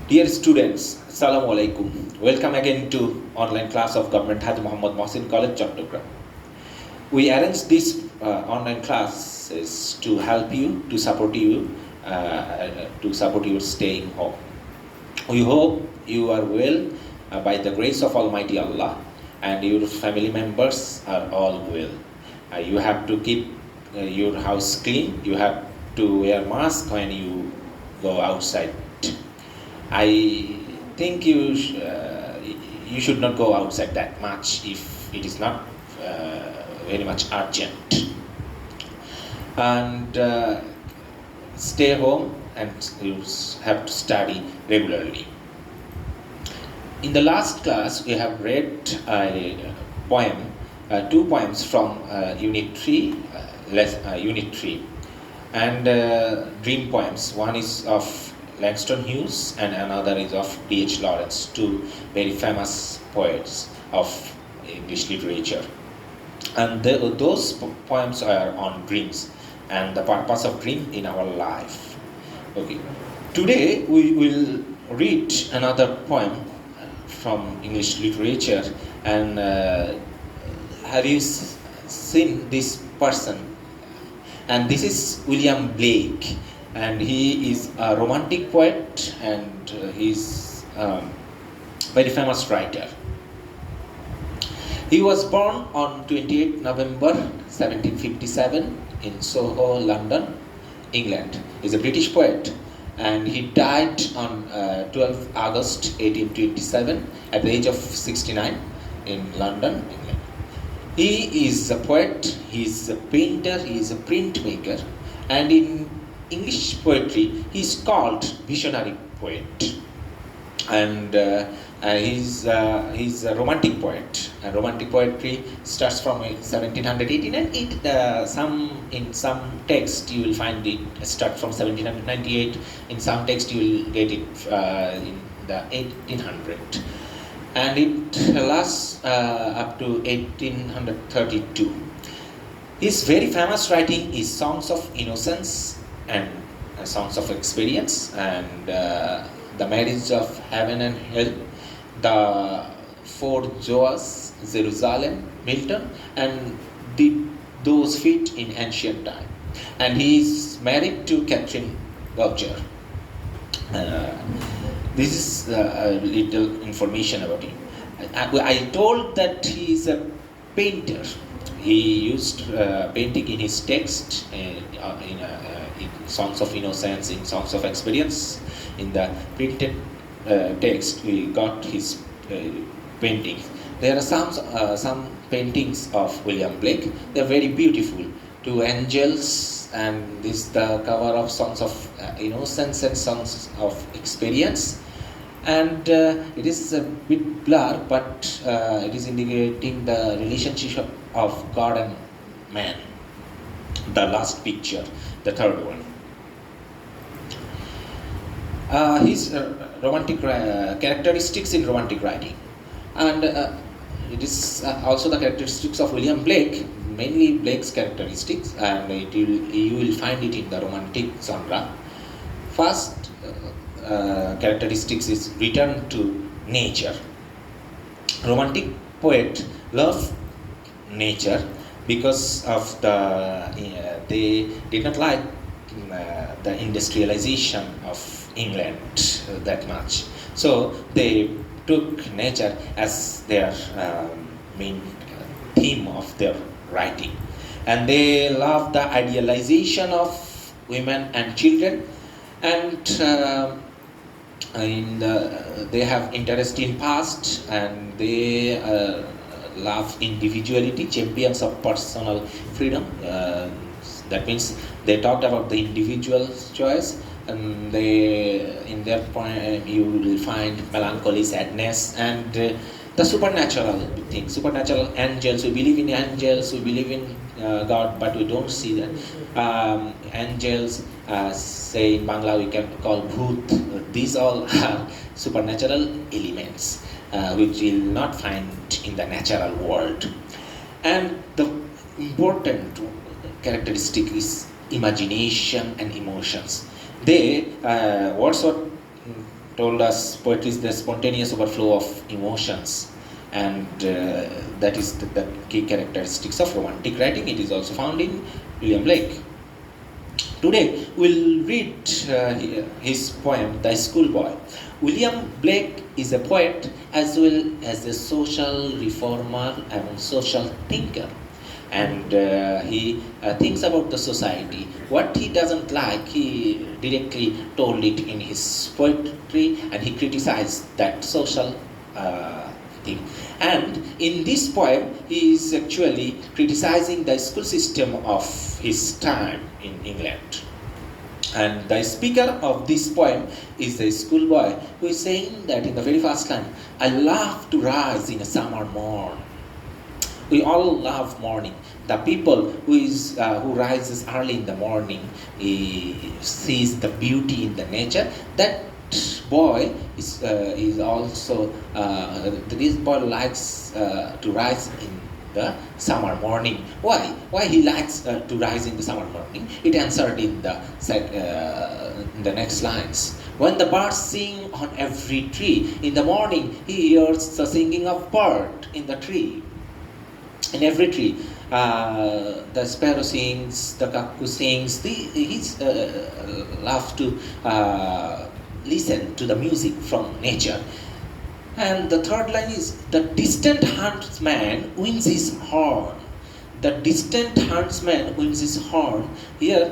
Dear students, Assalamu alaikum. Welcome again to online class of Government Haji Muhammad Mohsin College, Chattogram. We arranged this online classes to help you, to support your staying home. We hope you are well by the grace of Almighty Allah, and your family members are all well. You have to keep your house clean. You have to wear mask when you go outside. I think you should not go outside that much if it is not very much urgent. And stay home, and you have to study regularly. In the last class, we have read a poem, two poems from Unit 3, Unit 3, and dream poems. One is of Langston Hughes and another is of D.H. Lawrence, two very famous poets of English literature. And those poems are on dreams and the purpose of dream in our life. Okay. Today we will read another poem from English literature, and have you seen this person? And this is William Blake, and he is a romantic poet, and he's a very famous writer. He was born on 28 November 1757 in Soho, London, England. He's a British poet, and he died on 12 August 1827 at the age of 69 in London, England. He is a poet, he is a painter, he is a printmaker, and in English poetry he is called visionary poet. And he's a romantic poet. And romantic poetry starts from 1718, and in some text you will find it start from 1798. In some text you will get it in the 1800, and it lasts up to 1832. His very famous writing is Songs of Innocence and Songs of Experience, and The Marriage of Heaven and Hell, The Four Joas, Jerusalem, Milton, and Those Feet in Ancient Time. And he is married to Catherine Boucher. This is a little information about him. I told that he is a painter. He used painting in his text, in Songs of Innocence, in Songs of Experience. In the printed text, we got his paintings. There are some paintings of William Blake. They are very beautiful. Two angels, and this is the cover of Songs of Innocence and Songs of Experience. And it is a bit blur, but it is indicating the relationship of God and man. The last picture, the third one. His romantic characteristics in romantic writing, and it is also the characteristics of William Blake, mainly Blake's characteristics, and you will find it in the romantic genre. First characteristics is return to nature. Romantic poet love nature because of they did not like the industrialization of England that much. So they took nature as their main theme of their writing. And they love the idealization of women and children, and they have interest in past, and they love individuality, champions of personal freedom. That means they talked about the individual's choice, and in their point you will find melancholy, sadness, and the supernatural thing. Supernatural angels. We believe in angels. We believe in God, but we don't see that. Angels, say in Bangla we can call bhoot. These all are supernatural elements which you will not find in the natural world. And the important characteristic is imagination and emotions. Wordsworth told us poetry is the spontaneous overflow of emotions, and that is the key characteristics of romantic writing. It is also found in William Blake. Today we'll read his poem, The Schoolboy. William Blake is a poet as well as a social reformer and social thinker. And he thinks about the society. What he doesn't like, he directly told it in his poetry, and he criticized that social thing. And in this poem, he is actually criticizing the school system of his time in England. And the speaker of this poem is the schoolboy who is saying that in the very first line, I love to rise in a summer morn. We all love morning. The people who rises early in the morning, he sees the beauty in the nature. That boy is also this boy likes to rise in the summer morning. Why? Why he likes to rise in the summer morning? It answered in the next lines. When the birds sing on every tree, in the morning he hears the singing of bird in the tree. In every tree, the sparrow sings, the cuckoo sings. He loves to listen to the music from nature. And the third line is, the distant huntsman winds his horn. The distant huntsman winds his horn. Here,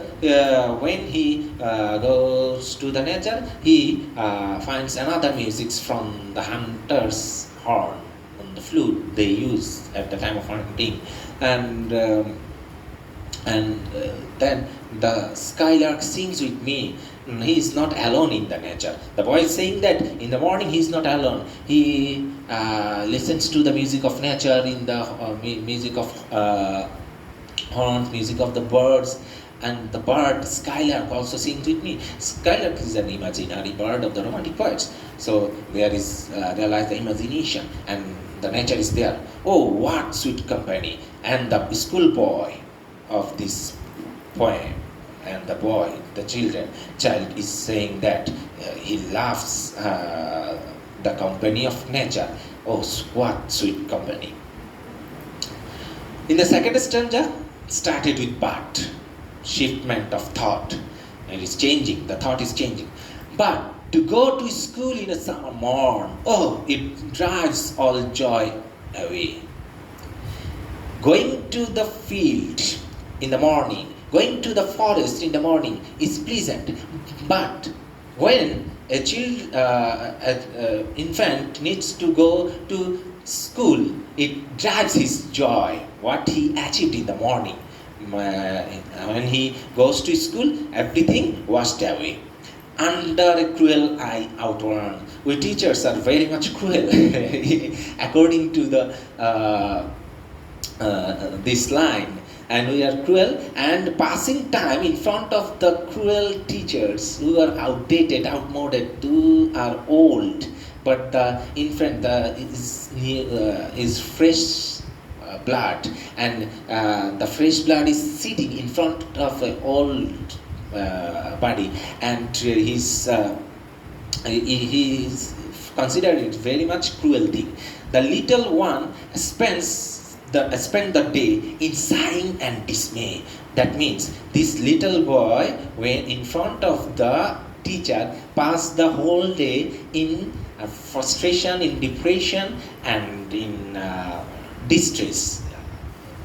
when he goes to the nature, he finds another music from the hunter's horn, on the flute they use at the time of hunting. And then the skylark sings with me. He is not alone in the nature. The boy is saying that in the morning he is not alone. He listens to the music of nature, in the music of horns, music of the birds, and the bird skylark also sings with me. Skylark is an imaginary bird of the romantic poets. So there is realize the imagination, and the nature is there. Oh, what sweet company! And the schoolboy of this poem, and the boy, the child is saying that he loves the company of nature. Oh, what sweet company! In the second stanza, started with but, shiftment of thought. It is changing, the thought is changing. But to go to school in a summer morn, oh, it drives all joy away. Going to the field in the morning, going to the forest in the morning is pleasant, but when a infant needs to go to school, it drives his joy, what he achieved in the morning. When he goes to school, everything washed away. Under a cruel eye outward. We teachers are very much cruel, according to the this line. And we are cruel and passing time in front of the cruel teachers who are outdated, outmoded, who are old. But the infant is fresh blood, and the fresh blood is sitting in front of an old body, and he is considered it very much cruel thing. The little one spend the day in sighing and dismay. That means this little boy, when in front of the teacher, passed the whole day in frustration, in depression, and in distress.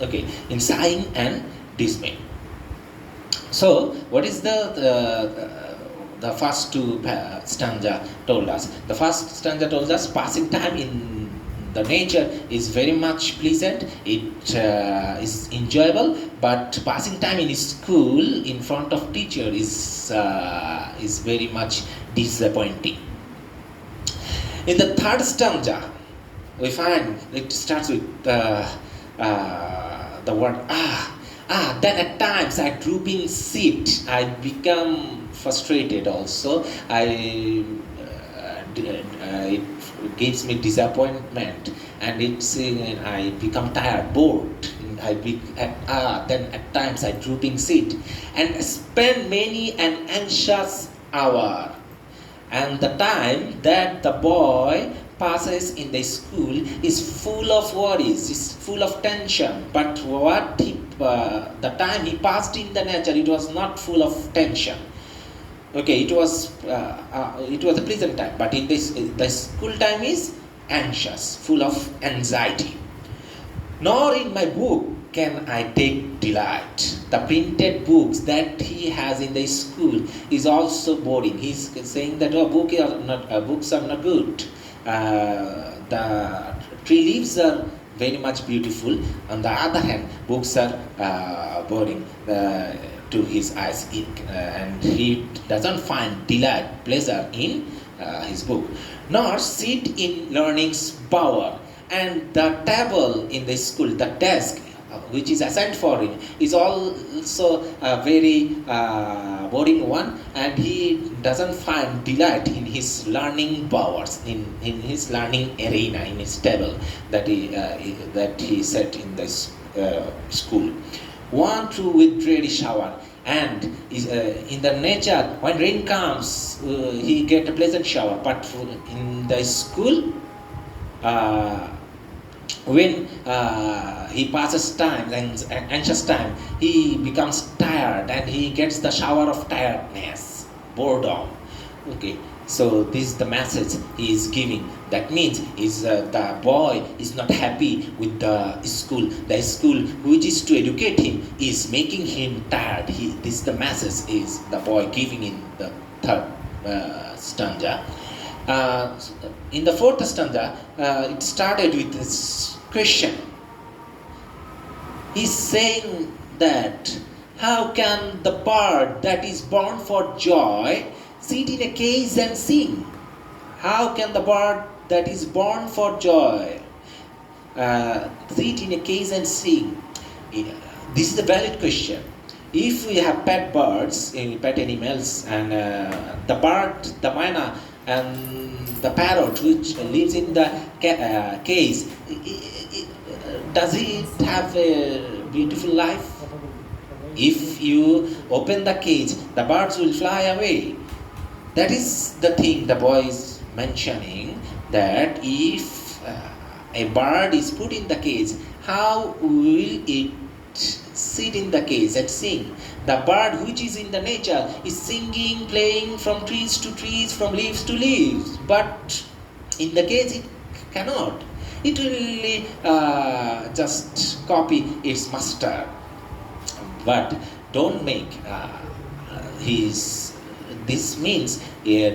Okay, in sighing and dismay. So, what is the first two stanza told us? The first stanza told us passing time in the nature is very much pleasant, it is enjoyable, but passing time in school in front of teacher is very much disappointing. In the third stanza, we find it starts with the word then at times I drooping sit, I become frustrated also. It gives me disappointment, and I become tired, bored. Then at times I drooping sit and spend many an anxious hour. And the time that the boy passes in the school is full of worries, is full of tension. But the time he passed in the nature, it was not full of tension. Okay, it was a pleasant time. But in this, the school time is anxious, full of anxiety. Nor in my book can I take delight. The printed books that he has in the school is also boring. He's saying that books are not good. The tree leaves are very much beautiful. On the other hand, books are boring to his eyes, and he doesn't find delight, pleasure in his book. Nor sit in learning's power. And the table in the school, the desk which is assigned for him, is also a very boring one, and he doesn't find delight in his learning powers, in his learning arena, in his table that he set in this school. One true with dreary shower, and in the nature, when rain comes, he get a pleasant shower, but in the school, when he passes time and anxious time, he becomes tired and he gets the shower of tiredness, boredom. Okay, so this is the message he is giving. That means the boy is not happy with the school. The school which is to educate him is making him tired. This the message is the boy giving in the third stanza. In the fourth stanza, it started with this question. He's saying that how can the bird that is born for joy sit in a cage and sing? How can the bird that is born for joy sit in a cage and sing? This is a valid question. If we have pet birds, pet animals, and the bird, the myna, and the parrot which lives in the cage, does it have a beautiful life? If you open the cage, the birds will fly away. That is the thing the boy is mentioning, that if a bird is put in the cage, how will it sit in the cage and sing? The bird which is in the nature is singing, playing from trees to trees, from leaves to leaves. But in the cage it cannot. It will just copy its master. But don't make this means he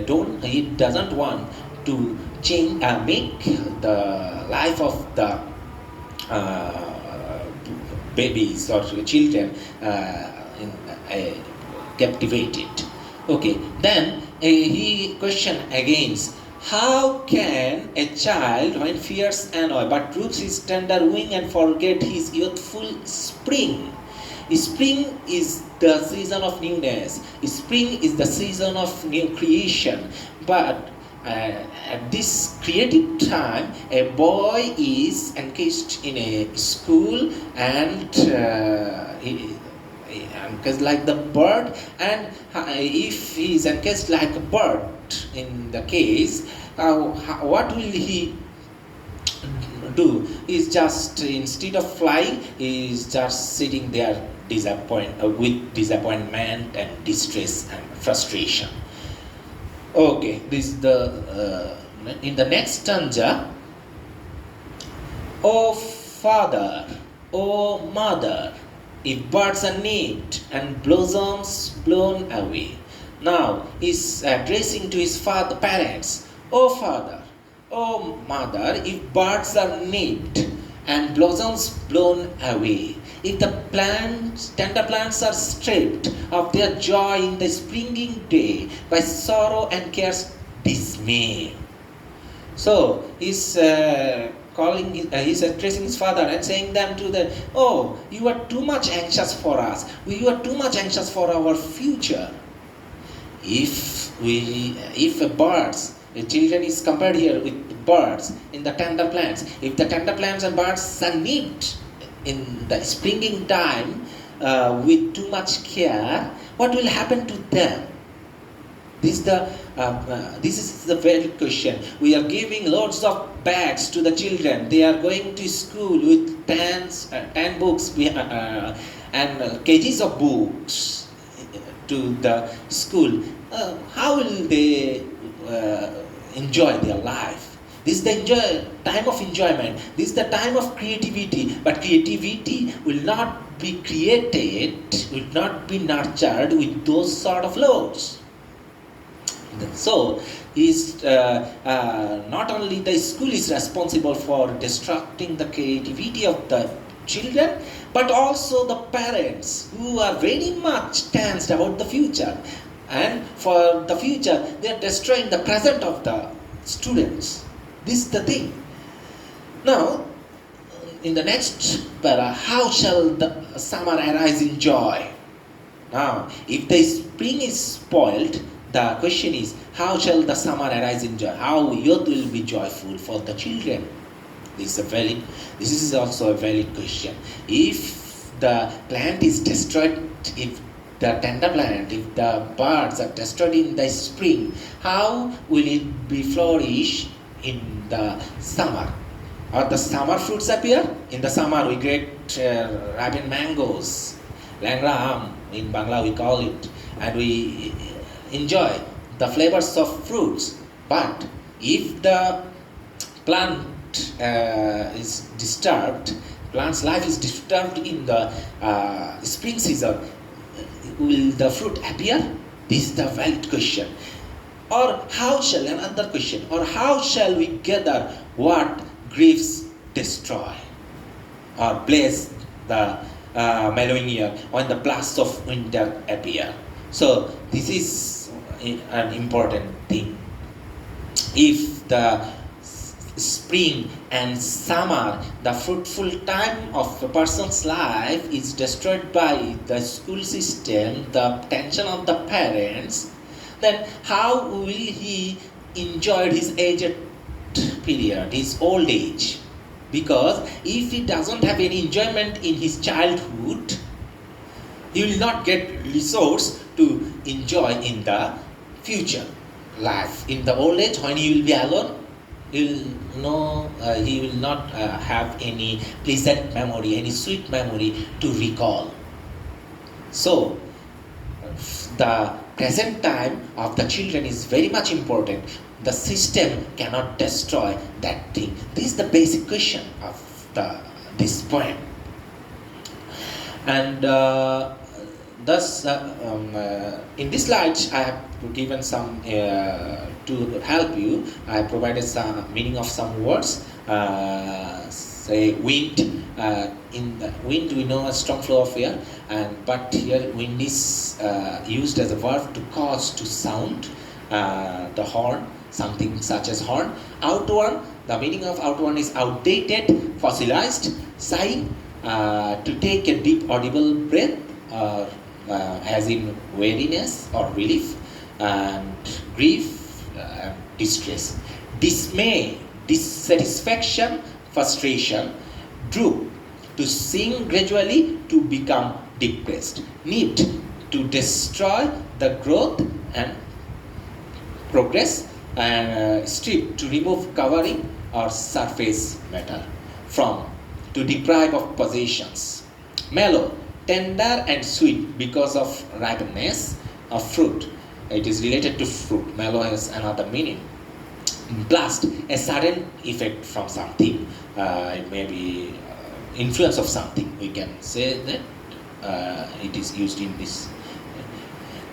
doesn't want to change, make the life of the babies or children captivated. Okay, then he questioned against, how can a child, when fears annoy, but droops his tender wing and forget his youthful spring? Spring is the season of newness. Spring is the season of new creation. But at this creative time, a boy is engaged in a school and engaged like the bird. And if he is engaged like a bird in the case, what will he do? Is just, instead of flying, is just sitting there with disappointment and distress and frustration. Okay, this is the in the next stanza. O father, O mother, if birds are nipped and blossoms blown away. Now he's addressing to his parents. O father, O mother, if birds are nipped and blossoms blown away, if the tender plants are stripped of their joy in the springing day by sorrow and care's dismay. So he's he's addressing his father and saying them to the, oh, you are too much anxious for us. You are too much anxious for our future. If children is compared here with birds in the tender plants. If the tender plants and birds are nipped in the springing time with too much care, what will happen to them? This is the valid question. We are giving loads of bags to the children. They are going to school with 10 books and kgs of books to the school. How will they enjoy their life? This is the time of enjoyment. This is the time of creativity. But creativity will not be created, will not be nurtured with those sort of loads. So, not only the school is responsible for destructing the creativity of the children, but also the parents who are very much tensed about the future. And for the future, they are destroying the present of the students. This is the thing. Now, in the next para, how shall the summer arise in joy? Now, if the spring is spoiled, the question is, how shall the summer arise in joy? How youth will be joyful for the children? This is also a valid question. If the plant is destroyed, if the tender plant, if the birds are destroyed in the spring, how will it be flourish in the summer? Or the summer fruits appear? In the summer we get ripened mangoes, langra am in Bangla we call it, and we enjoy the flavors of fruits. But if the plant is disturbed, plant's life is disturbed in the spring season, will the fruit appear? This is the valid question. Or another question, or how shall we gather what griefs destroy or bless the mellowing year when the blasts of winter appear? So this is an important thing. If the spring and summer, the fruitful time of a person's life is destroyed by the school system, the tension of the parents, then how will he enjoy his aged period, his old age? Because if he doesn't have any enjoyment in his childhood, he will not get resource to enjoy in the future life. In the old age, when he will be alone, he will not have any pleasant memory, any sweet memory to recall. So, the present time of the children is very much important. The system cannot destroy that thing. This is the basic question of this poem. And thus, in this slide, I have given some, to help you, I provided some meaning of some words. Say wind. In the wind, we know a strong flow of air, but here wind is used as a verb to cause to sound. The horn, something such as horn. Outworn, the meaning of outworn is outdated, fossilized. Sighing, to take a deep audible breath, as in weariness or relief. And grief, distress. Dismay, dissatisfaction, frustration. Droop, to sink gradually, to become depressed. Need, to destroy the growth and progress. And strip, to remove covering or surface matter. From, to deprive of possessions. Mellow, tender and sweet because of ripeness of fruit. It is related to fruit. Mellow has another meaning. Blast, a sudden effect from something. It may be influence of something. We can say that it is used in this.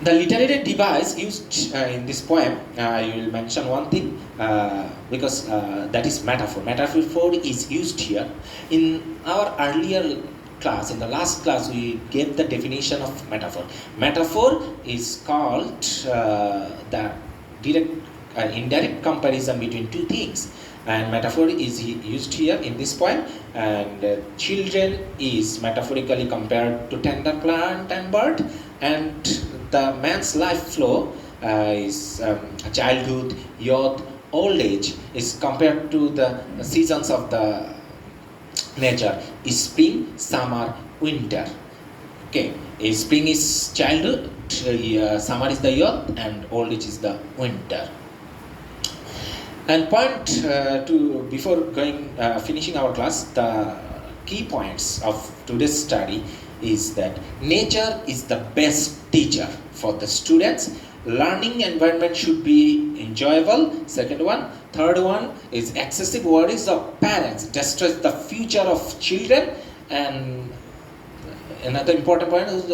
The literary device used in this poem, I will mention one thing, because that is metaphor. Metaphor is used here. In our earlier class, in the last class, we gave the definition of metaphor. Metaphor is called the direct, indirect comparison between two things. And metaphor is used here in this poem, and children is metaphorically compared to tender plant and bird, and the man's life flow is childhood, youth, old age is compared to the seasons of the nature, is spring, summer, winter. Okay, spring is childhood, summer is the youth and old age is the winter. And point to before going finishing our class, the key points of today's study is that nature is the best teacher for the students. Learning environment should be enjoyable. Second one. Third one is excessive worries of parents destroys the future of children. And another important point is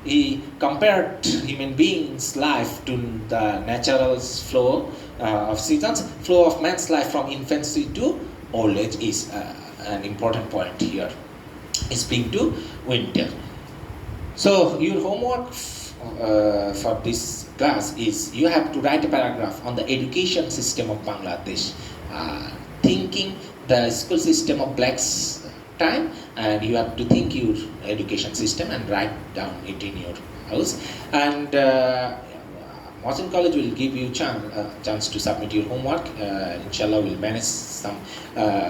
he compared human beings' life to the natural flow of seasons. Flow of man's life from infancy to old age is an important point here. Spring to winter. So your homework for this class is you have to write a paragraph on the education system of Bangladesh, thinking the school system of blacks time, and you have to think your education system and write down it in your house. And Mohsin College will give you chance to submit your homework. Inshallah, we'll manage some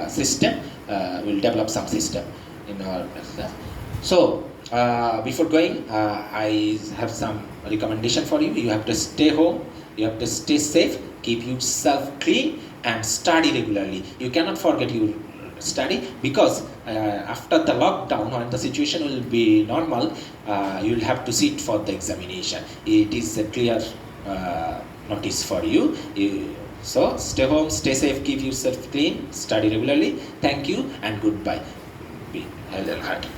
system. We'll develop some system in our class. So before going, I have some recommendation for you. You have to stay home. You have to stay safe. Keep yourself clean and study regularly. You cannot forget your study because after the lockdown, when the situation will be normal, you will have to sit for the examination. It is a clear notice for you. So stay home, stay safe, keep yourself clean, study regularly. Thank you and goodbye. Be healthy and hearty.